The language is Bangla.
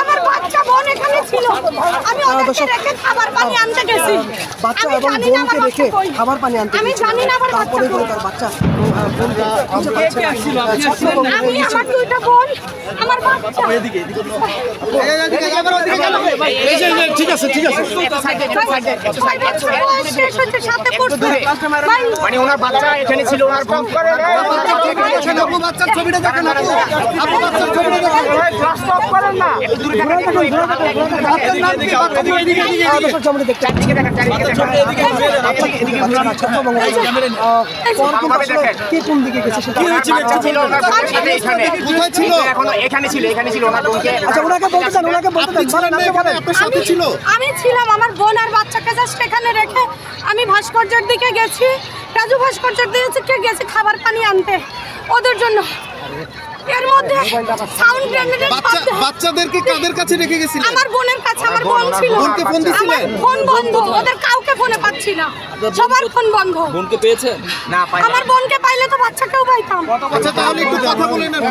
আমার বাচ্চা বোন এখানে ছিল, আমি ওদেরকে রেখে খাবার পানি আনতে গেছি। বাচ্চা এবং বোনকে রেখে খাবার পানি আনতে আমি জানি না আমার তারপরে তার বাচ্চা আমি আমার দুইটা বোন আমার বাচ্চা ঠিক আছে শেষ হচ্ছে সাথে পড়ছে মানে ওনার বাচ্চা এখানে ছিল, ওনার বাচ্চার ছবিটা দেখেন আপু বাচ্চার ছবিটা দেখেন এখানে ছিল ওনার বোনকে। আচ্ছা ওনাকে বলতে চান সাথে ছিল। আমি ছিলাম আমার বোন আর বাচ্চাকে জাস্ট এখানে রেখে আমি ভাস্কর্যের দিকে গেছি, রাজু ভাস্কর্যের দিকে গেছি খাবার পানি আনতে ওদের জন্য। এর মধ্যে সাউন্ড গ্রেনেডের বাচ্চাদেরকে কাদের কাছে রেখে গেছিলেন? আমার বোনের কাছে। আমার বোন ছিল। বোনকে ফোন দিছিলেন? আমার ফোন বন্ধ, ওদের কাউকে ফোনে পাচ্ছি না, সবার ফোন বন্ধ। বোনকে পেয়েছেন? না পাই। আমার বোনকে পাইলে তো বাচ্চাকেও পাইতাম। আচ্ছা তাহলে একটু কথা বলে নেন।